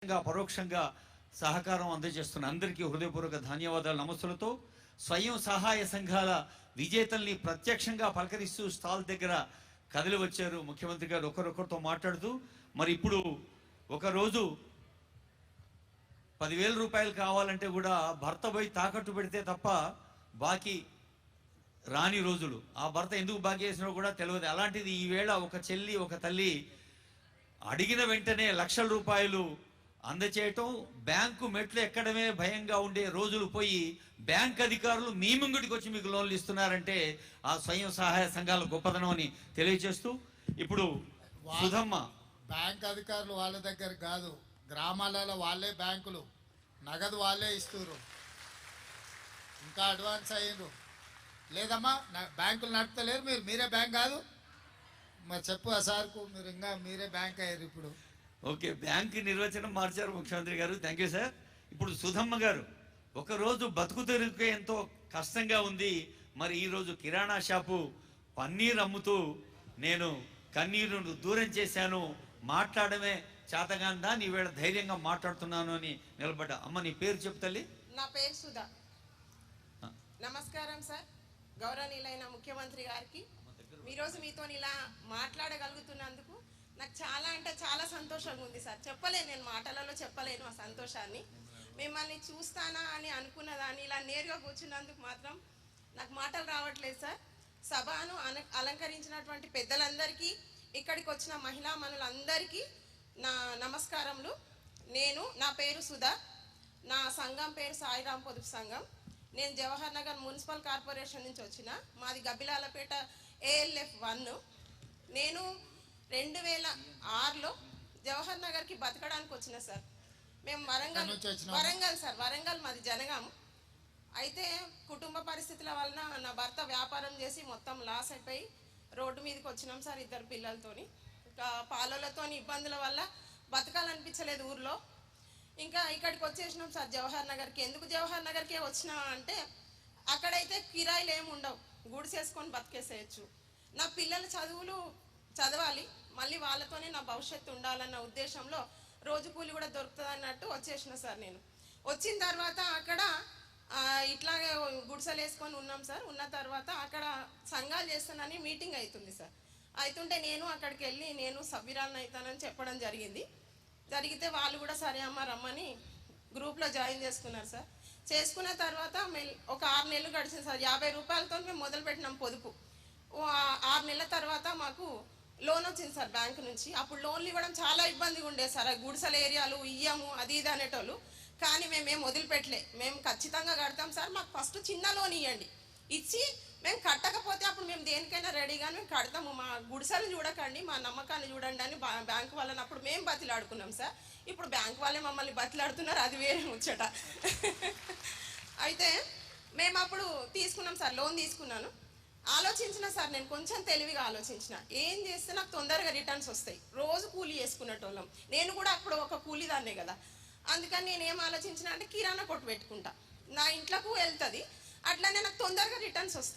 పరోక్షంగా సహకారం అందజేస్తున్న అందరికీ హృదయపూర్వక ధన్యవాదాలు నమస్సులతో స్వయం సహాయ సంఘాల విజేతల్ని ప్రత్యక్షంగా పలకరిస్తూ స్టాల్ దగ్గర కదిలి వచ్చారు ముఖ్యమంత్రి గారు ఒకరొకరితో మాట్లాడుతూ. మరి ఇప్పుడు ఒకరోజు 10,000 రూపాయలు కావాలంటే కూడా భర్త పోయి తాకట్టు పెడితే తప్ప బాకీ రాని రోజులు. ఆ భర్త ఎందుకు బాకీ చేసినా కూడా తెలియదు. అలాంటిది ఈవేళ ఒక చెల్లి ఒక తల్లి అడిగిన వెంటనే లక్షల రూపాయలు అందచేయటం, బ్యాంకు మెట్లు ఎక్కడమే భయంగా ఉండే రోజులు పోయి బ్యాంక్ అధికారులు మీ ముంగిటికి వచ్చి మీకు లోన్లు ఇస్తున్నారంటే ఆ స్వయం సహాయ సంఘాల గొప్పదనం అని తెలియజేస్తూ, ఇప్పుడు సుధమ్మ బ్యాంక్ అధికారులు వాళ్ళ దగ్గర కాదు, గ్రామాలలో వాళ్ళే బ్యాంకులు నగదు వాళ్ళే ఇస్తున్నారు. ఇంకా అడ్వాన్స్ అయ్యారు లేదమ్మా, బ్యాంకులు నడపలేరు. మీరే బ్యాంక్ కాదు మరి చెప్పు ఆ సార్కు, మీరు ఇంకా మీరే బ్యాంక్ అయ్యారు ఇప్పుడు. ఓకే, బ్యాంక్ నిర్వచనం మార్చారు ముఖ్యమంత్రి గారు, థ్యాంక్ యూ సార్. ఇప్పుడు సుధమ్మ గారు, ఒకరోజు బతుకు తెరువుకే ఎంతో కష్టంగా ఉంది. మరి ఈరోజు కిరాణా షాపు పన్నీర్ అమ్ముతూ నేను కన్నీరును దూరం చేశాను, మాట్లాడమే చేతగాందా నీ వేళ ధైర్యంగా మాట్లాడుతున్నాను అని నిలబడ్డా. అమ్మ నీ పేరు చెప్పు తల్లి. నా పేరు సుధా. నమస్కారం సార్, గౌరవనీయులైన ముఖ్యమంత్రి గారికి ఈరోజు మీతో ఇలా మాట్లాడగలుగుతున్నందుకు నాకు చాలా అంటే చాలా సంతోషంగా ఉంది సార్. చెప్పలేను, నేను మాటలలో చెప్పలేను ఆ సంతోషాన్ని. మిమ్మల్ని చూస్తానా అని అనుకున్నదాన్ని ఇలా నేరుగా కూర్చున్నందుకు మాత్రం నాకు మాటలు రావట్లేదు సార్. సభను అలంకరించినటువంటి పెద్దలందరికీ, ఇక్కడికి వచ్చిన మహిళా మనులందరికీ నా నమస్కారములు. నా పేరు సుధా, నా సంఘం పేరు సాయిరాం పొదుపు సంఘం. నేను జవహర్ నగర్ మున్సిపల్ కార్పొరేషన్ నుంచి వచ్చిన, మాది గబ్బిలాలపేట ALF 1. నేను 2006లో జవహర్ నగర్కి బతకడానికి వచ్చిన సార్. మేము వరంగల్ సార్, వరంగల్ మాది జనగాం. అయితే కుటుంబ పరిస్థితుల వలన నా భర్త వ్యాపారం చేసి మొత్తం లాస్ అయిపోయి రోడ్డు మీదకి వచ్చినాం సార్, 2 పిల్లలతోని. ఇంకా పాలలతోని ఇబ్బందుల వల్ల బతకాలనిపించలేదు ఊర్లో. ఇంకా ఇక్కడికి వచ్చేసినాం సార్ జవహర్ నగర్కి. ఎందుకు జవహర్ నగర్కే వచ్చినా అంటే అక్కడైతే కిరాయిలు ఏమి ఉండవు, గుడిసేసుకొని బతికేసేయచ్చు. నా పిల్లల చదువులు చదవాలి, మళ్ళీ వాళ్ళతోనే నా భవిష్యత్తు ఉండాలన్న ఉద్దేశంలో రోజు కూలి కూడా దొరుకుతుంది అన్నట్టు వచ్చేసిన సార్. నేను వచ్చిన తర్వాత అక్కడ ఇట్లాగే గుడిసెలు వేసుకొని ఉన్నాం సార్. ఉన్న తర్వాత అక్కడ సంఘాలు చేస్తానని మీటింగ్ అవుతుంది సార్. అవుతుంటే నేను అక్కడికి వెళ్ళి నేను సభ్యురాలను అవుతానని చెప్పడం జరిగితే వాళ్ళు కూడా సరే అమ్మ రమ్మని గ్రూప్లో జాయిన్ చేసుకున్నారు సార్. చేసుకున్న తర్వాత ఒక 6 నెలలు గడిచింది సార్. 50 రూపాయలతో మేము మొదలుపెట్టినాం పొదుపు. 6 నెలల తర్వాత మాకు లోన్ వచ్చింది సార్ బ్యాంకు నుంచి. అప్పుడు లోన్లు ఇవ్వడం చాలా ఇబ్బందిగా ఉండేది సార్. గుడిసెల ఏరియాలు ఇయ్యము అది ఇది అనేటోళ్ళు. కానీ మేమేం వదిలిపెట్టలే, మేము ఖచ్చితంగా కడతాం సార్, మాకు ఫస్ట్ చిన్న లోన్ ఇవ్వండి, ఇచ్చి మేము కట్టకపోతే అప్పుడు మేము దేనికైనా రెడీగా మేము కడతాము, మా గుడిసెలు చూడకండి, మా నమ్మకాన్ని చూడండి అని బ్యాంకు వాళ్ళని అప్పుడు మేము బతిలాడుకున్నాం సార్. ఇప్పుడు బ్యాంకు వాళ్ళే మమ్మల్ని బతిలాడుతున్నారు, అది వేరే ముచ్చట. అయితే మేము అప్పుడు తీసుకున్నాం సార్, లోన్ తీసుకున్నాను. ఆలోచించిన సార్, నేను కొంచెం తెలివిగా ఆలోచించిన, ఏం చేస్తే నాకు తొందరగా రిటర్న్స్ వస్తాయి. రోజు కూలీ చేసుకునేటోళ్ళం, నేను కూడా అప్పుడు ఒక కూలీదాన్నే కదా. అందుకని నేనేం ఆలోచించిన అంటే కిరాణా కొట్టు పెట్టుకుంటా, నా ఇంట్లోకి వెళ్తుంది, అట్లనే నాకు తొందరగా రిటర్న్స్ వస్తాయి.